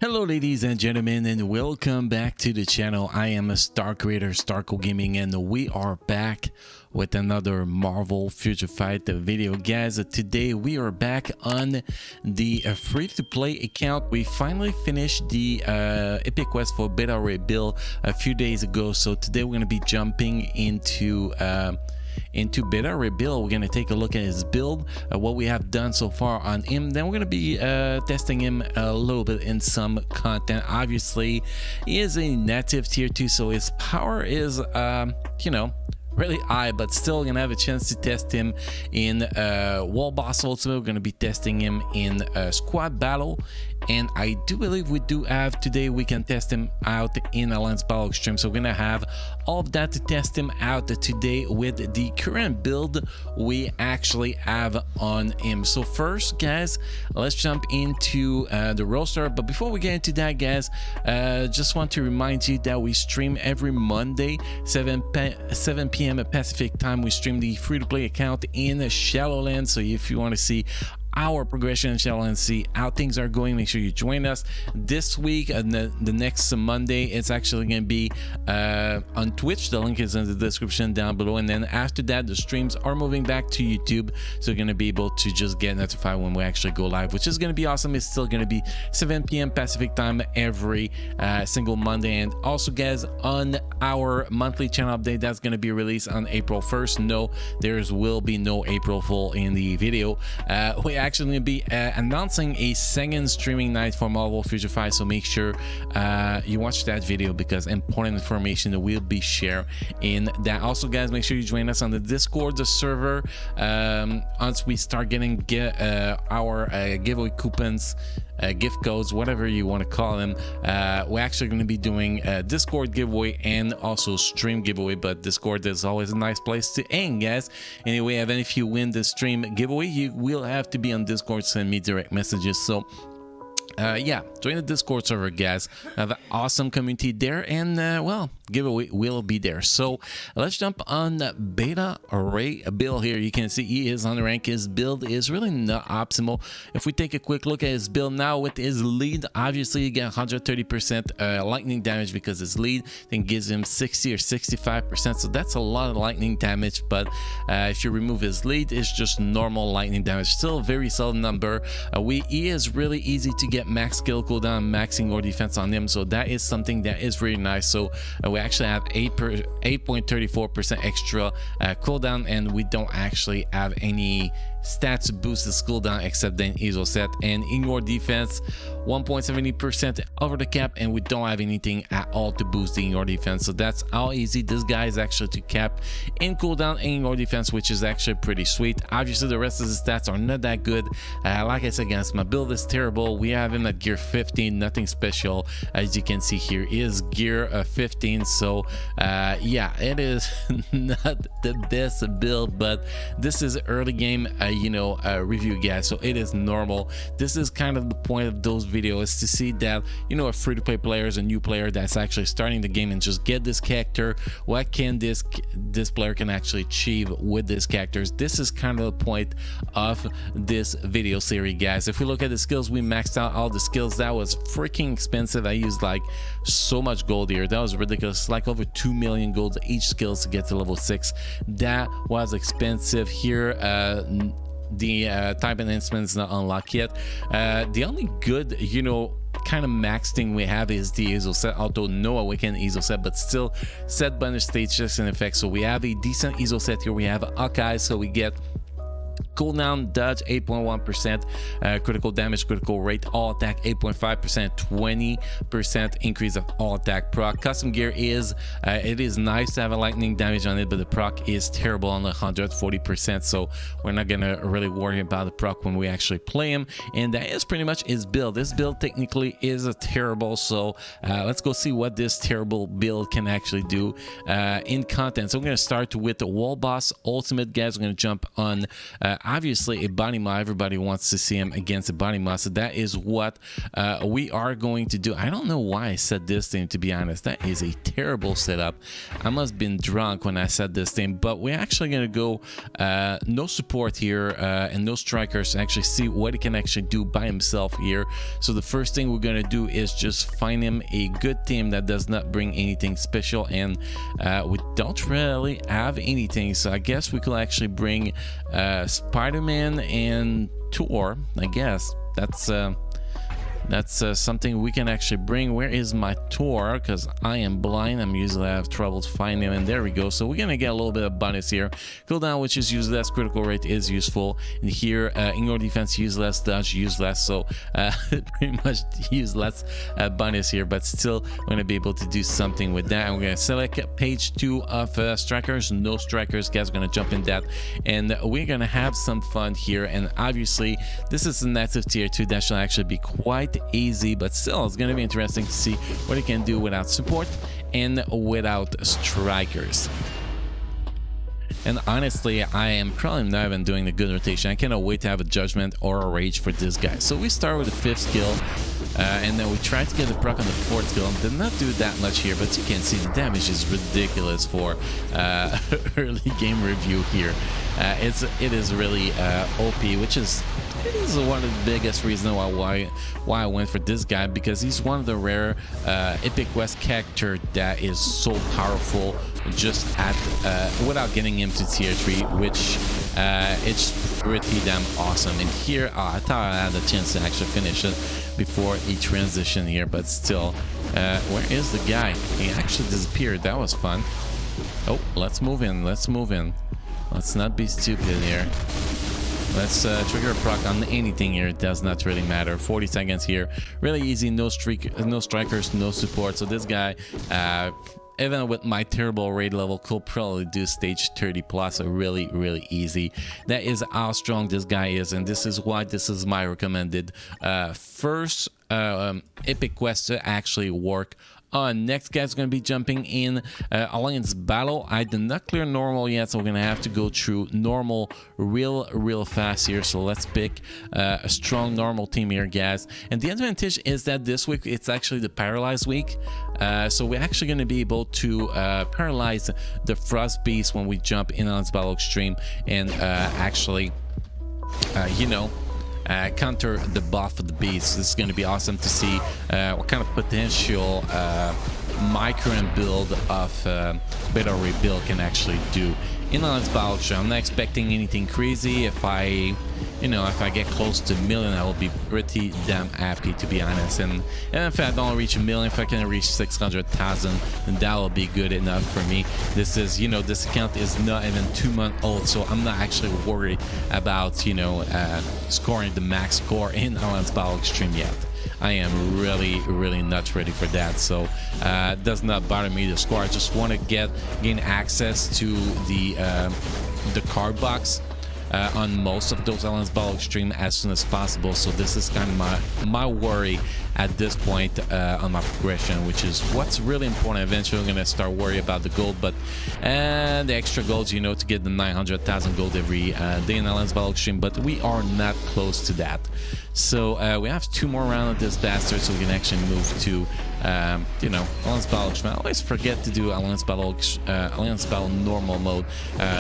Hello ladies and gentlemen, and welcome back to the channel. I am a Star Creator, Starco Gaming, and we are back with another Marvel Future Fight video. Guys, today we are back on the free-to-play account. We finally finished the epic quest for beta rebuild a few days ago, so today we're going to be jumping into beta rebuild. We're going to take a look at his build, what we have done so far on him. Then we're going to be testing him a little bit in some content. Obviously, he is a native tier 2, so his power is you know, really high, but still gonna have a chance to test him in wall boss ultimate. We're gonna be testing him in squad battle, and I do believe we do have today we can test him out in Alliance Battle Extreme. So we're gonna have all of that to test him out today with the current build we actually have on him. So first, guys, let's jump into the roster. But before we get into that, guys, just want to remind you that we stream every Monday 7 p.m. Pacific time. We stream the free-to-play account in Shadowlands, so if you want to see our progression in Shadowlands, see how things are going, make sure you join us this week. And the next Monday, it's actually going to be on Twitch. The link is in the description down below. And then after that, the streams are moving back to YouTube, so you're going to be able to just get notified when we actually go live, which is going to be awesome. It's still going to be 7 p.m. Pacific time every single Monday. And also, guys, on our monthly channel update that's going to be released on April 1st. No, there will be no April Fool in the video. We actually going to be announcing a second streaming night for Marvel Future Fight, so make sure you watch that video because important information that will be shared in that. Also, guys, make sure you join us on the Discord, the server. Once we start getting our giveaway coupons, gift codes, whatever you want to call them, we're actually going to be doing a Discord giveaway and also stream giveaway. But Discord is always a nice place to hang, guys. Anyway, even if you win the stream giveaway, you will have to be on Discord, send me direct messages. So yeah, join the Discord server, guys. Have an awesome community there, and well, giveaway will be there. So let's jump on beta array build here. You can see he is on the rank. His build is really not optimal. If we take a quick look at his build now with his lead, obviously you get 130% lightning damage because his lead then gives him 60 or 65%, so that's a lot of lightning damage. But if you remove his lead, it's just normal lightning damage. Still a very solid number. He is really easy to get max skill cooldown, maxing or defense on him, so that is something that is really nice. So we actually have 8.34% extra cooldown, and we don't actually have any stats to boost the cooldown except then ISO set, and ignore defense 1.70% over the cap, and we don't have anything at all to boost the ignore defense. So that's how easy this guy is actually to cap in cooldown and ignore defense, which is actually pretty sweet. Obviously the rest of the stats are not that good. Like I said, guys, my build is terrible. We have him at gear 15, nothing special. As you can see here is gear 15, so yeah, it is not the best build, but this is early game you know, review, guys, so it is normal. This is kind of the point of those videos, to see that, you know, a free-to-play player is a new player that's actually starting the game and just get this character. What can this player can actually achieve with these characters? This is kind of the point of this video series, guys. If we look at the skills, we maxed out all the skills. That was freaking expensive. I used like so much gold here. That was ridiculous, like over 2 million gold each skills to get to level 6. That was expensive here. The type enhancement is not unlocked yet. The only good, you know, kind of max thing we have is the ISO set, although no awaken ISO set, but still set bonus stages in effect. So we have a decent ISO set here. We have Hawkeye, so we get cooldown, dodge 8.1%, critical damage, critical rate, all attack 8.5%, 20% increase of all attack proc. Custom gear is it is nice to have a lightning damage on it, but the proc is terrible on the 140%, so we're not gonna really worry about the proc when we actually play him. And that is pretty much his build. This build technically is a terrible, so let's go see what this terrible build can actually do in content. So I'm gonna start with the wall boss ultimate, guys. We're gonna jump on obviously a body mod. Everybody wants to see him against a body mod, so that is what we are going to do. I don't know why I said this thing, to be honest. That is a terrible setup. I must have been drunk when I said this thing, but we're actually going to go no support here and no strikers to actually see what he can actually do by himself here. So the first thing we're going to do is just find him a good team that does not bring anything special, and we don't really have anything, so I guess we could actually bring Spider-Man and Thor. I guess that's something we can actually bring. Where is my Thor? Because I am blind. I'm usually have trouble to find him, and there we go. So we're gonna get a little bit of bonus here. Cooldown, which is useless. Critical rate is useful. And here, ignore defense, useless. Dodge, useless. So pretty much useless bonus here, but still we're gonna be able to do something with that. And we're gonna select page 2 of strikers. No strikers, guys. We're gonna jump in that, and we're gonna have some fun here. And obviously, this is a native tier 2 that should actually be quite easy, but still it's going to be interesting to see what he can do without support and without strikers. And honestly, I am probably not even doing the good rotation. I cannot wait to have a judgment or a rage for this guy. So we start with the 5th skill, and then we try to get the proc on the 4th skill. Did not do that much here, but you can see the damage is ridiculous for early game review here. It is really OP, which is one of the biggest reasons why I went for this guy, because he's one of the rare Epic Quest character that is so powerful just at without getting him to tier 3, which it's pretty damn awesome. And here I thought I had a chance to actually finish it before he transitioned here, but still, where is the guy? He actually disappeared. That was fun. Oh, let's move in. Let's not be stupid here. Let's trigger a proc on anything here. It does not really matter. 40 seconds here. Really easy. No strikers, no support. So this guy, even with my terrible raid level, could probably do stage 30 plus. So really easy. That is how strong this guy is, and this is why this is my recommended first epic quest to actually work. Next guy's going to be jumping in Alliance Battle. I did not clear normal yet, so we're going to have to go through normal real fast here. So let's pick a strong normal team here, guys. And the advantage is that this week it's actually the paralyzed week. So we're actually going to be able to paralyze the Frost Beast when we jump in Alliance Battle Extreme, and actually, you know, counter the buff of the beast. This is going to be awesome to see what kind of potential micro and build of Beta Rebuild can actually do in Alliance Battle. I'm not expecting anything crazy. If I get close to 1 million, I will be pretty damn happy, to be honest. And if I don't reach 1 million, if I can reach 600,000, then that will be good enough for me. This is, this account is not even 2 months old, so I'm not actually worried about, scoring the max score in Alliance Battle Extreme yet. I am really not ready for that, so it does not bother me to score. I just want to gain access to the card box on most of those Alliance Battle Extreme as soon as possible. So this is kind of my worry at this point on my progression, which is what's really important. Eventually I'm gonna start worrying about the gold, but the extra golds, to get the 900,000 gold every day in Alliance Battle Extreme, but we are not close to that. So we have 2 more rounds of this bastard, so we can actually move to Alliance Battle Extreme. I always forget to do Alliance Battle normal mode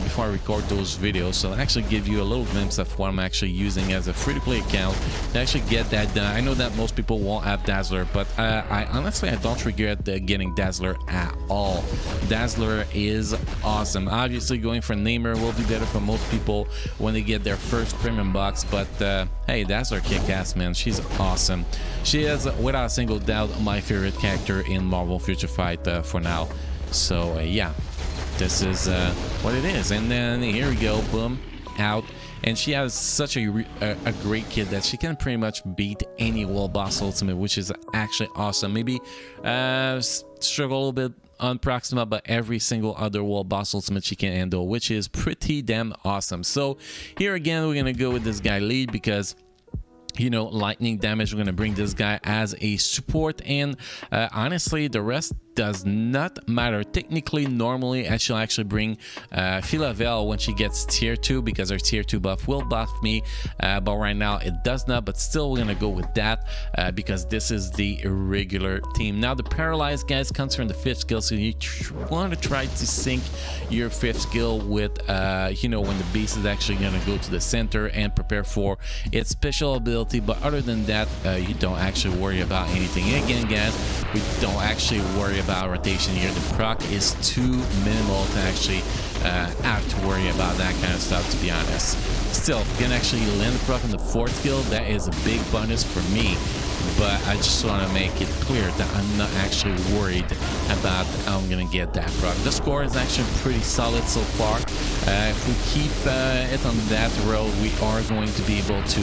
before I record those videos, so I'll actually give you a little glimpse of what I'm actually using as a free-to-play account to actually get that done. I know that most people won't have Dazzler, but I honestly don't regret getting Dazzler at all. Dazzler is awesome. Obviously, going for Namer will be better for most people when they get their first premium box, but hey, Dazzler kick-ass, man. She's awesome. She is, without a single doubt, my favorite character in Marvel Future Fight for now. So yeah, this is what it is. And then here we go, boom, out. And she has such a great kit that she can pretty much beat any wall boss ultimate, which is actually awesome. Maybe struggle a little bit on Proxima, but every single other wall boss ultimate she can handle, which is pretty damn awesome. So here again, we're gonna go with this guy lead because lightning damage. We're gonna bring this guy as a support, and honestly the rest does not matter. Technically, normally I should actually bring Philavel when she gets tier 2 because her tier 2 buff will buff me, but right now it does not. But still, we're gonna go with that because this is the regular team. Now the paralyzed guys comes from the 5th skill, so you want to try to sync your 5th skill with you know, when the beast is actually gonna go to the center and prepare for its special ability. But other than that, you don't actually worry about anything. Again, guys, we don't actually worry about rotation here. The proc is too minimal to actually have to worry about that kind of stuff, to be honest. Still, if you can actually land the proc on the 4th skill, that is a big bonus for me. But I just want to make it clear that I'm not actually worried about how I'm going to get that proc. The score is actually pretty solid so far. If we keep it on that road, we are going to be able to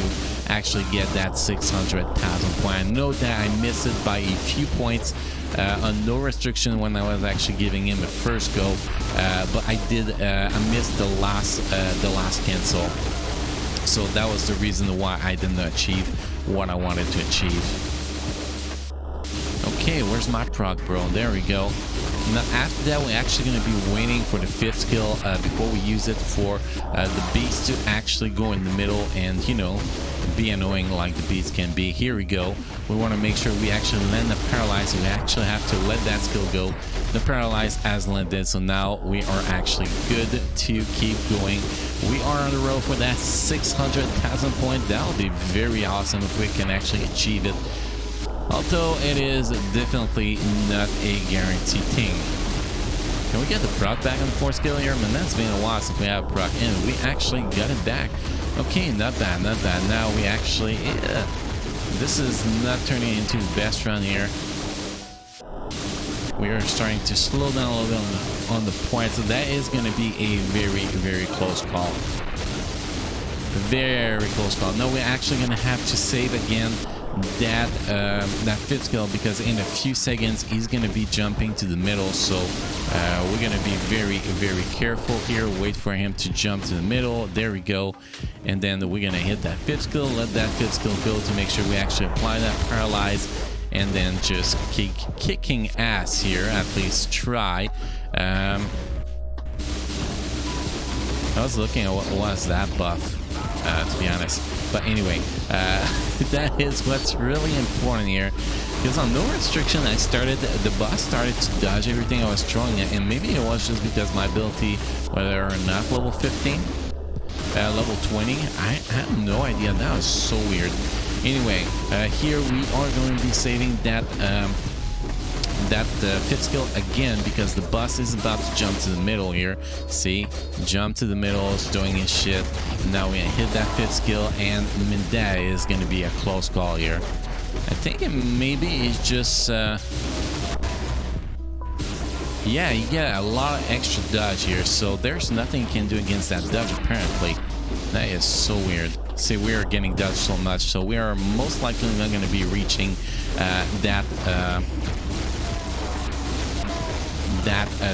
actually get that 600,000 point. I know that I missed it by a few points on no restriction when I was actually giving him a first go, but I missed the last cancel. So that was the reason why I did not achieve what I wanted to achieve. Okay, where's my proc, bro? There we go. Now after that, we're actually going to be waiting for the 5th skill before we use it for the beast to actually go in the middle and, you know, be annoying like the beast can be. Here we go. We want to make sure we actually land the paralyzed. We actually have to let that skill go. The paralyzed has landed, so now we are actually good to keep going. We are on the road for that 600,000 point. That would be very awesome if we can actually achieve it. Although it is definitely not a guaranteed thing. Can we get the proc back on the 4th skill here? Man, that's been a while since we have proc in. We actually got it back. Okay, not bad, not bad. Now we actually... this is not turning into the best run here. We are starting to slow down a little bit on the point, so that is going to be a very, very close call. Very close call. No, we're actually going to have to save again that 5th skill because in a few seconds he's going to be jumping to the middle. So we're going to be very, very careful here. Wait for him to jump to the middle. There we go. And then we're going to hit that 5th skill. Let that 5th skill go to make sure we actually apply that paralyze. And then just keep kicking ass here, at least try. I was looking at what was that buff, to be honest. But anyway, that is what's really important here. Because on no restriction, the boss started to dodge everything I was throwing at. And maybe it was just because my ability, whether or not level 15, level 20, I have no idea. That was so weird. Anyway, here we are going to be saving that 5th skill again because the boss is about to jump to the middle here. See, jump to the middle, is doing his shit. Now we're gonna hit that 5th skill, and that is gonna be a close call here. I think maybe it's just yeah, you get a lot of extra dodge here, so there's nothing you can do against that dodge apparently. That is so weird. See, we are getting dodged so much, so we are most likely not going to be reaching that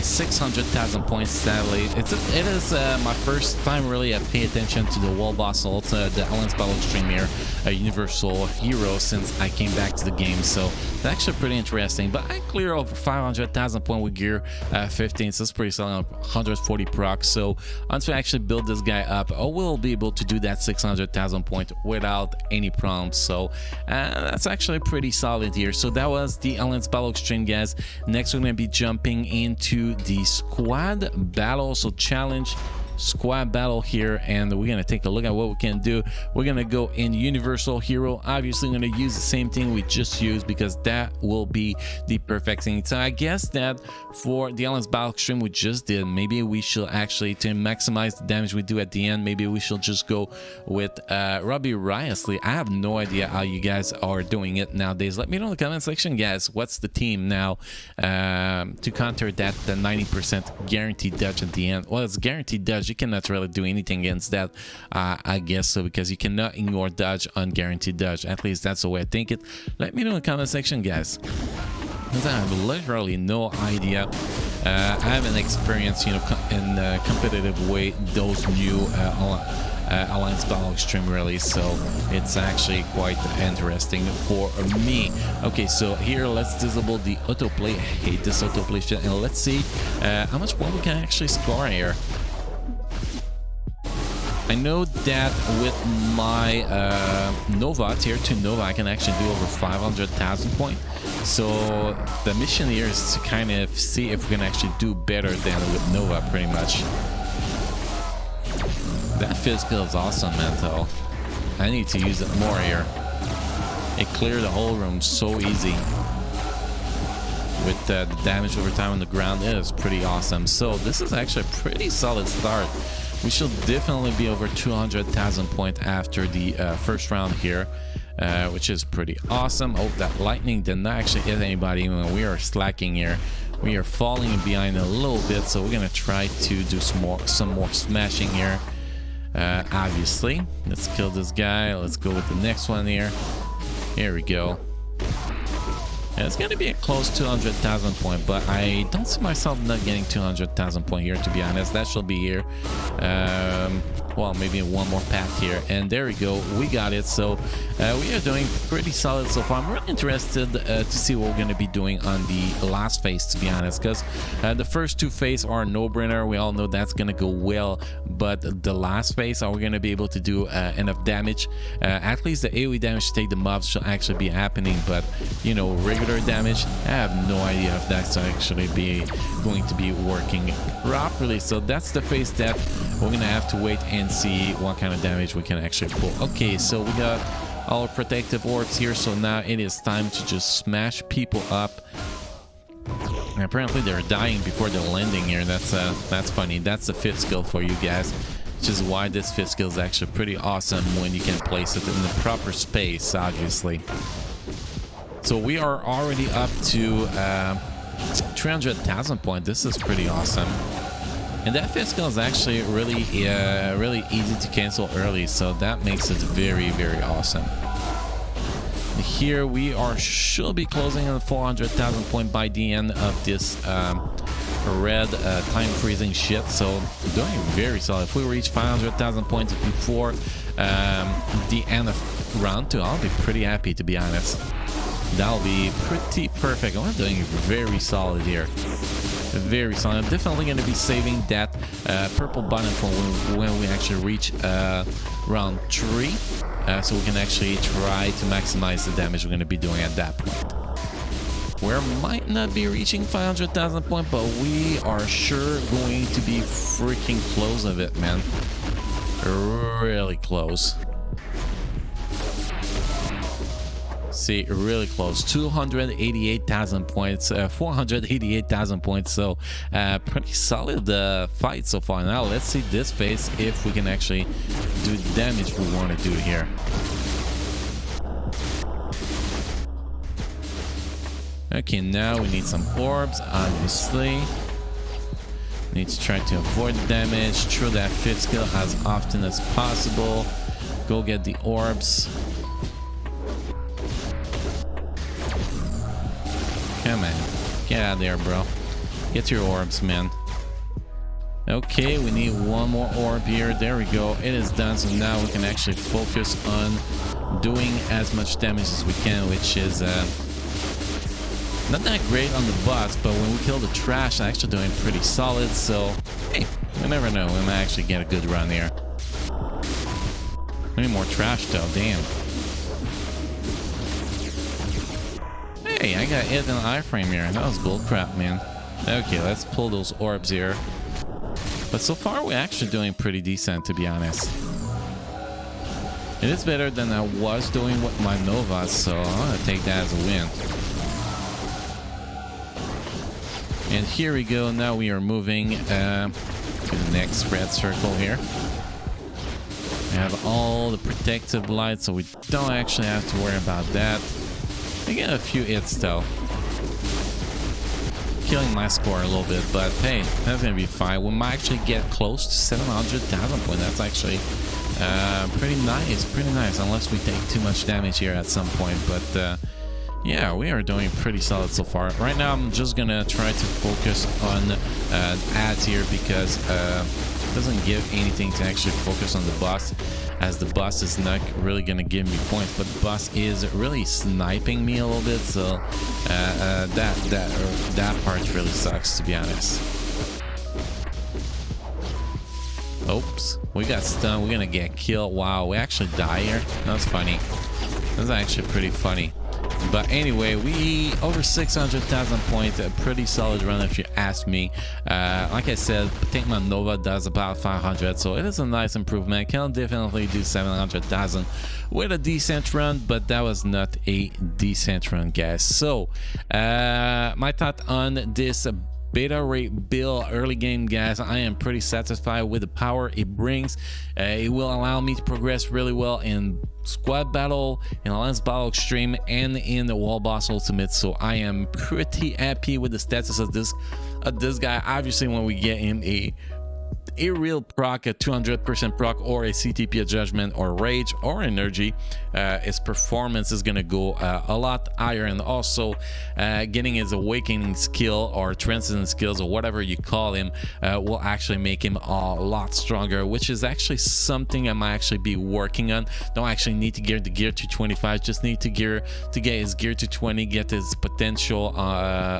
600,000 points. Sadly, it is my first time really pay attention to the wall boss ult, the Alliance Battle Extreme here, a universal hero since I came back to the game. So that's actually pretty interesting. But I clear over 500,000 point with gear 15, so it's pretty solid. 140 proc. So once we actually build this guy up, I will be able to do that 600,000 point without any problems. So that's actually pretty solid here. So that was the Alliance Battle Extreme, guys. Next, we're going to be jumping into the squad battle, so challenge squad battle here, and we're gonna take a look at what we can do. We're gonna go in universal hero. Obviously, I'm gonna use the same thing we just used because that will be the perfect thing. So I guess that for the Alliance Battle Extreme we just did, maybe we should actually, to maximize the damage we do at the end, maybe we should just go with Robbie Riosley. I have no idea how you guys are doing it nowadays. Let me know in the comment section, guys. What's the team now to counter that the 90% guaranteed dodge at the end? Well, it's guaranteed dodge. You cannot really do anything against that, I guess so, because you cannot ignore dodge on guaranteed dodge. At least that's the way I think it. Let me know in the comment section, guys, because I have literally no idea. I haven't experienced, you know, in a competitive way those new Alliance Battle Extreme really, so it's actually quite interesting for me. Okay, so here let's disable the autoplay. I hate this autoplay shit, and let's see how much more we can actually score here. I know that with my Nova, tier 2 Nova, I can actually do over 500,000 points. So the mission here is to kind of see if we can actually do better than with Nova, pretty much. That physical is awesome, man, though. I need to use it more here. It cleared the whole room so easy. With the damage over time on the ground, it is pretty awesome. So this is actually a pretty solid start. We should definitely be over 200,000 points after the first round here, which is pretty awesome. Oh, that lightning did not actually hit anybody when we are slacking here. We are falling behind a little bit, so we're gonna try to do some more smashing here. Obviously, let's kill this guy. Let's go with the next one here. Here we go. Yeah, it's going to be a close 200,000 point, but I don't see myself not getting 200,000 point here, to be honest. That should be here. Well, maybe one more path here, and there we go. We got it. So we are doing pretty solid so far. I'm really interested to see what we're going to be doing on the last phase, to be honest, because the first two phases are a no-brainer. We all know that's going to go well, but the last phase, are we going to be able to do enough damage? At least the AoE damage to take the mobs should actually be happening, but you know, regular damage, I have no idea if that's actually going to be working properly. So that's the phase that we're gonna have to wait and see what kind of damage we can actually pull. Okay, so we got our protective orbs here, so now it is time to just smash people up. And apparently they're dying before they're landing here. That's funny. That's the fifth skill for you guys, which is why this fifth skill is actually pretty awesome when you can place it in the proper space, obviously. So we are already up to 300,000 points. This is pretty awesome. And that fifth skill is actually really easy to cancel early, so that makes it very, very awesome. Here we should be closing on 400,000 point by the end of this red time freezing shit. So doing very solid. If we reach 500,000 points before the end of round 2, I'll be pretty happy, to be honest. That'll be pretty perfect. We're doing very solid here. Very solid. I'm definitely going to be saving that purple button for when we actually reach round 3. So we can actually try to maximize the damage we're going to be doing at that point. We might not be reaching 500,000 points, but we are sure going to be freaking close of it, man. Really close. See, really close. 288,000 points, 488,000 points. So pretty solid fight so far. Now let's see this phase if we can actually do the damage we want to do here. Okay, now we need some orbs, obviously. Need to try to avoid the damage through that fifth skill as often as possible. Go get the orbs. Come on, get out of there, bro. Get your orbs, man. Okay, we need one more orb here. There we go. It is done. So now we can actually focus on doing as much damage as we can, which is not that great on the boss, but when we kill the trash, I'm actually doing pretty solid. So, hey, we never know. We might actually get a good run here. We need more trash, though. Damn. Hey, I got hit in the iframe here. That was bullcrap, man. Okay, let's pull those orbs here. But so far, we're actually doing pretty decent, to be honest. It is better than I was doing with my Nova, so I'm gonna take that as a win. And here we go. Now we are moving to the next red circle here. We have all the protective lights, so we don't actually have to worry about that. I get a few hits though. Killing my score a little bit, but hey, that's gonna be fine. We might actually get close to 700,000 points. That's actually pretty nice, unless we take too much damage here at some point. But yeah, we are doing pretty solid so far. Right now, I'm just gonna try to focus on ads here because doesn't give anything to actually focus on the boss, as the boss is not really gonna give me points, but the boss is really sniping me a little bit, so that part really sucks, to be honest. Oops, we got stunned. We're gonna get killed. Wow, we actually die here. That's funny. That's actually pretty funny. But anyway, we over 600,000 points, a pretty solid run if you ask me. Like I said, I think my Nova does about 500, so it is a nice improvement. I can definitely do 700,000 with a decent run, but that was not a decent run, guys. So my thought on this beta rate build early game, guys, I am pretty satisfied with the power it brings. It will allow me to progress really well in squad battle, in alliance battle extreme, and in the wall boss ultimate. So I am pretty happy with the status of this guy. Obviously, when we get him a real proc, a 200% proc, or a CTP, a judgment, or rage, or energy, his performance is gonna go a lot higher. And also getting his awakening skill or transcendent skills, or whatever you call him, will actually make him a lot stronger, which is actually something I might actually be working on. Don't actually need to gear the gear to 25, just need to get his gear to 20, get his potential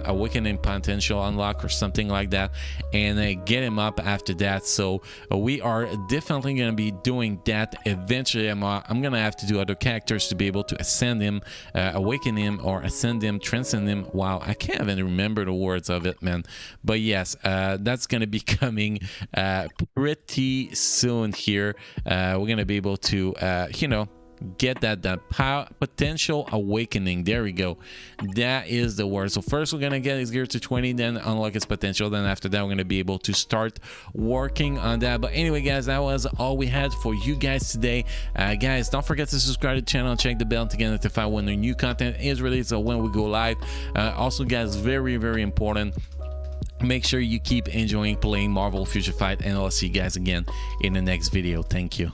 awakening potential unlock or something like that, and get him up after that. So we are definitely going to be doing that eventually. I'm going to have to do other characters to be able to ascend him, awaken him, or ascend him, transcend him. Wow, I can't even remember the words of it, man. But yes, that's going to be coming pretty soon here. We're going to be able to, you know, get that power potential awakening. There we go, that is the word. So first we're gonna get his gear to 20, then unlock his potential, then after that we're gonna be able to start working on that. But anyway, guys, that was all we had for you guys today. Guys, don't forget to subscribe to the channel and check the bell to get notified when the new content is released or when we go live. Also, guys, very important, make sure you keep enjoying playing Marvel Future Fight, and I'll see you guys again in the next video. Thank you.